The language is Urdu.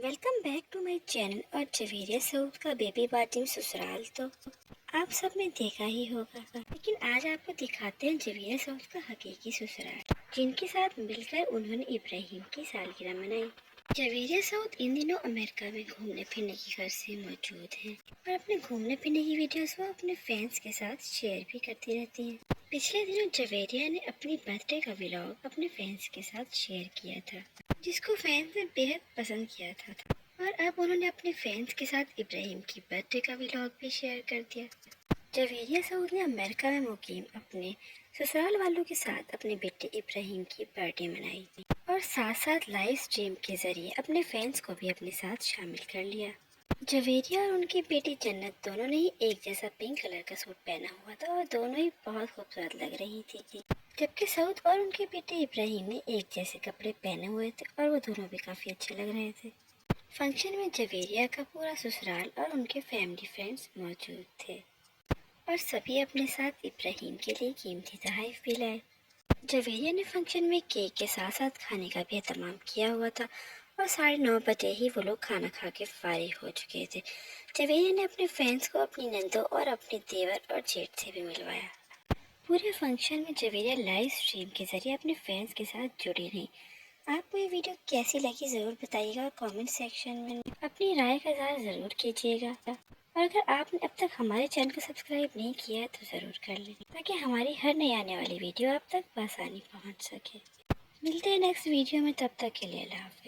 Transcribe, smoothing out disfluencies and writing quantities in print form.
Welcome back to my channel اور جویریاسعود کا بیبی باٹیم سسرال تو آپ سب نے دیکھا ہی ہوگا، لیکن آج آپ کو دکھاتے ہیں جویریاسعود کا حقیقی سسرال، جن کے ساتھ مل کر انہوں نے ابراہیم کی سالگرہ منائی۔ جویریاسعود ان دنوں امریکہ میں گھومنے پھرنے کی غرض سے موجود ہیں اور اپنے گھومنے پھرنے کی ویڈیوز وہ اپنے فینس کے ساتھ شیئر بھی کرتی رہتی ہیں۔ پچھلے دنوں جویریہ نے اپنی برتھ ڈے کا ولاگ اپنے فینس کے ساتھ شیئر کیا تھا، جس کو فینس نے بےحد پسند کیا تھا، اور اب انہوں نے اپنے فینس کے ساتھ ابراہیم کی برتھ ڈے کا ولاگ بھی شیئر کر دیا۔ جویریاسعود نے امریکہ میں مقیم اپنے سسرال والوں کے ساتھ اپنے بیٹے ابراہیم کی برتھ ڈے منائی اور ساتھ ساتھ لائیو سٹریم کے ذریعے اپنے فینس کو بھی اپنے ساتھ شامل کر لیا۔ جویریہ اور ان کی بیٹی جنت دونوں نے ہی ایک جیسا پنک کلر کا سوٹ پہنا ہوا تھا اور دونوں ہی بہت خوبصورت لگ رہی تھی، جبکہ سعود اور ان کے بیٹے ابراہیم نے ایک جیسے کپڑے پہنے ہوئے تھے اور وہ دونوں بھی کافی اچھے لگ رہے تھے۔ فنکشن میں جویریہ کا پورا سسرال اور ان کے فیملی فرینڈز موجود تھے اور سبھی اپنے ساتھ ابراہیم کے لیے قیمتی تحائف بھی لائے۔ جویریہ نے فنکشن میں کیک کے ساتھ ساتھ کھانے کا بھی اہتمام کیا ہوا تھا اور 9:30 بجے ہی وہ لوگ کھانا کھا کے فارغ ہو چکے تھے۔ جویریہ نے اپنے فینس کو اپنی نندوں اور اپنے دیور اور جیٹ سے بھی ملوایا۔ پورے فنکشن میں جویریہ لائیو سٹریم کے ذریعے اپنے فینس کے ساتھ جڑی رہیں۔ آپ کو یہ ویڈیو کیسی لگی ضرور بتائیے گا، کامنٹ سیکشن میں اپنی رائے کا اظہار ضرور کیجیے گا، اور اگر آپ نے اب تک ہمارے چینل کو سبسکرائب نہیں کیا ہے تو ضرور کر لیں تاکہ ہماری ہر نئی آنے والی ویڈیو آپ تک بآسانی پہنچ سکے۔ ملتے ہیں نیکسٹ ویڈیو میں، تب تک کے لیے اللہ حافظ۔